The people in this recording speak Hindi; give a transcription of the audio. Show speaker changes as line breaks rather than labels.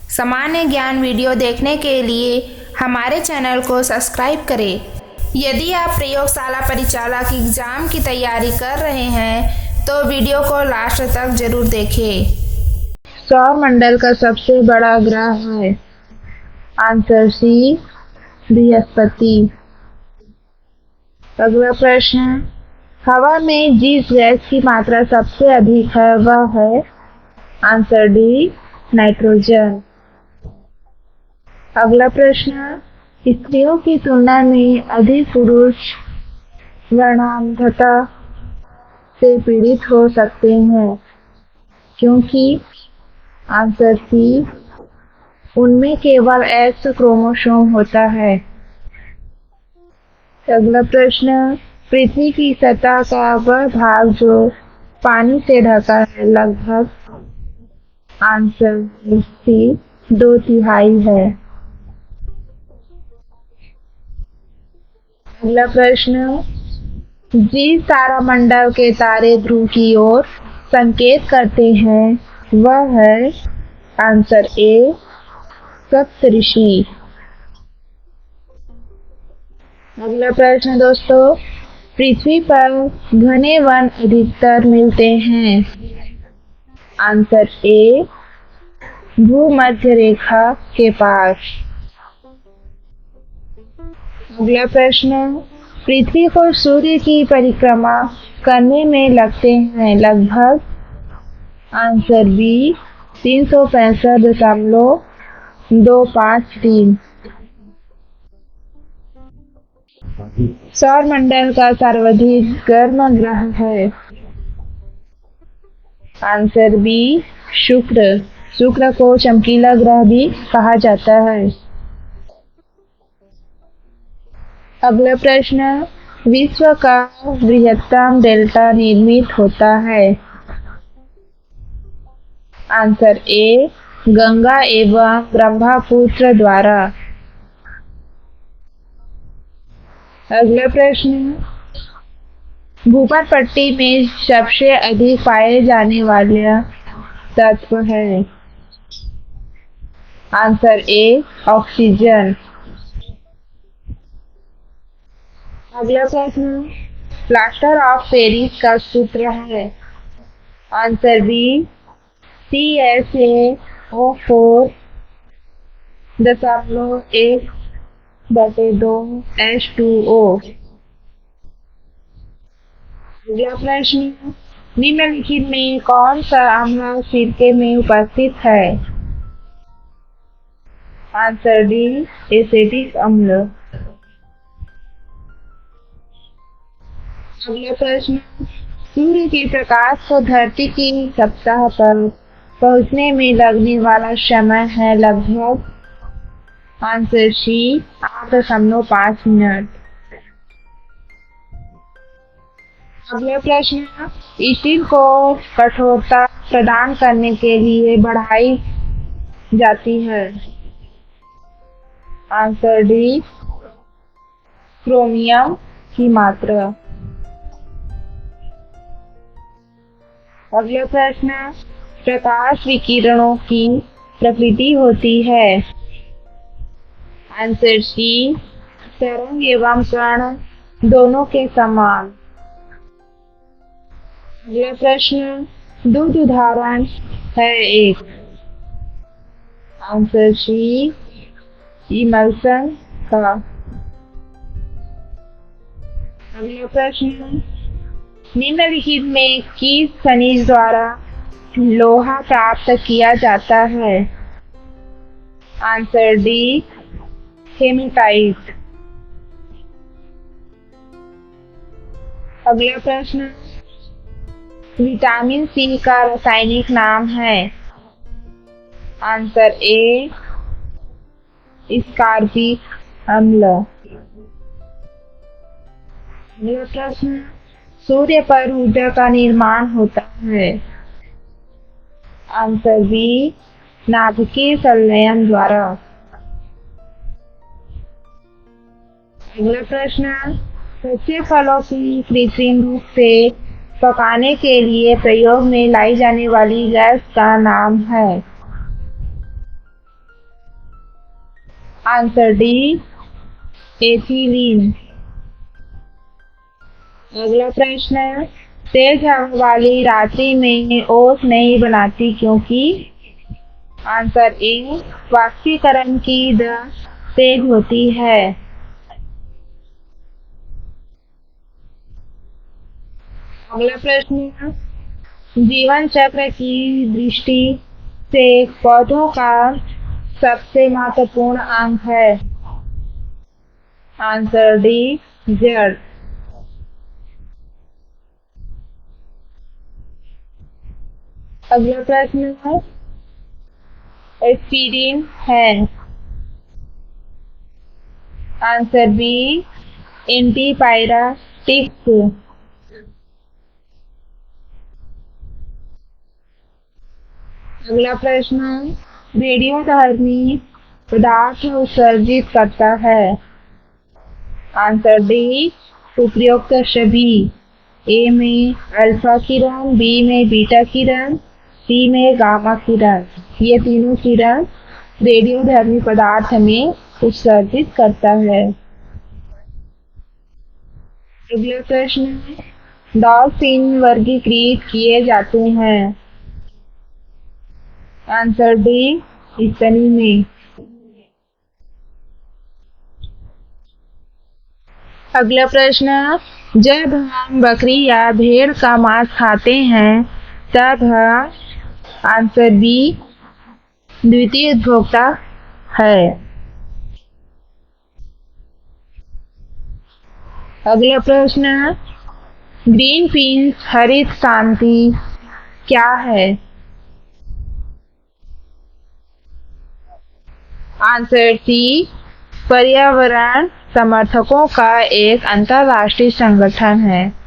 सामान्य ज्ञान वीडियो देखने के लिए हमारे चैनल को सब्सक्राइब करें। यदि आप प्रयोगशाला परिचालक एग्जाम की तैयारी कर रहे हैं तो वीडियो को लास्ट तक जरूर देखें।
सौर मंडल का सबसे बड़ा ग्रह है। आंसर सी, बृहस्पति। अगला प्रश्न, हवा में जिस गैस की मात्रा सबसे अधिक है वह है। Answer D, nitrogen. अगला प्रश्न, स्त्रियों की तुलना में अधिक पुरुष वर्णांधता से पीड़ित हो सकते हैं क्योंकि। आंसर सी, उनमें केवल एक्स क्रोमोसोम होता है। अगला प्रश्न, पृथ्वी की सतह का वह भाग जो पानी से ढका है लगभग। आंसर सी, 2/3 है। अगला प्रश्न, जिस तारामंडल के तारे ध्रुव की ओर संकेत करते हैं वह है। आंसर ए, सप्तऋषि। अगला प्रश्न दोस्तों, पृथ्वी पर घने वन अधिकतर मिलते हैं। आंसर ए, भूमध्य रेखा के पास। अगला प्रश्न, पृथ्वी को सूर्य की परिक्रमा करने में लगते हैं लगभग। Answer B, 365.253। सौर मंडल का सर्वाधिक गर्म ग्रह है। आंसर बी, शुक्र। शुक्र को चमकीला ग्रह भी कहा जाता है। अगला प्रश्न, विश्व का बृहत्तम डेल्टा निर्मित होता है। आंसर ए, गंगा एवं ब्रह्मपुत्र द्वारा। अगला प्रश्न, भूमध्य पट्टी में सबसे अधिक पाए जाने वाला तत्व है। Answer A, oxygen. अगला प्रश्न, प्लास्टर ऑफ पेरिस का सूत्र है। Answer B, CaSO4.1/2H2O। अगला प्रश्न, निम्नलिखित में कौन सा अम्ल सिरके में उपस्थित है। आंसर डी, एसिटिक अम्ल। अगला प्रश्न, सूर्य के प्रकाश को धरती की सतह पर पहुंचने में लगने वाला समय है लगभग। Answer C, 8.5 minute. अगला प्रश्न, स्टील को कठोरता प्रदान करने के लिए बढ़ाई जाती है। आंसर डी, क्रोमियम की मात्रा। अगला प्रश्न, प्रकाश विकिरणों की प्रकृति होती है। आंसर सी, तरंग एवं कण दोनों के समान। अगला प्रश्न, दूध उदाहरण है एक। आंसर सी, इमल्सन का। अगला प्रश्न, निम्नलिखित में किस खनिज द्वारा लोहा प्राप्त किया जाता है। Answer D, hematite. अगला प्रश्न, विटामिन सी का रासायनिक नाम है। आंसर ए, स्कारबिक अम्ल। अगला प्रश्न, सूर्य पर ऊर्जा का निर्माण होता है। आंसर बी, नाभिकीय संलयन द्वारा। अगला प्रश्न, कच्चे फलों की कृत्रिम रूप से पकाने के लिए प्रयोग में लाई जाने वाली गैस का नाम है। Answer D ethylene. अगला प्रश्न है, तेज हवा वाली रात्रि में ओस नहीं बनाती क्योंकि? आंसर ए वाष्पीकरण की दर तेज होती है। अगला प्रश्न है, जीवन चक्र की दृष्टि से पौधों का सबसे महत्वपूर्ण अंग है? आंसर डी जड़। अगला प्रश्न है, एस्पिरिन है? Answer B antipyretics. अगला प्रश्न, रेडियोधर्मी पदार्थ उत्सर्जित करता है? आंसर डी उपयुक्त सभी। ए में अल्फा किरण, बी में बीटा किरण, सी में गामा किरण। ये तीनों किरण रेडियोधर्मी पदार्थ में उत्सर्जित करता है। अगला प्रश्न, डॉल्फिन वर्गीकृत किए जाते हैं? आंसर डी स्तनी में। अगला प्रश्न, जब हम बकरी या भेड़ का मांस खाते हैं तब आंसर बी द्वितीय उपभोक्ता है। अगला प्रश्न, ग्रीन पीस हरित क्रांति क्या है? आंसर सी पर्यावरण समर्थकों का एक अंतरराष्ट्रीय संगठन है।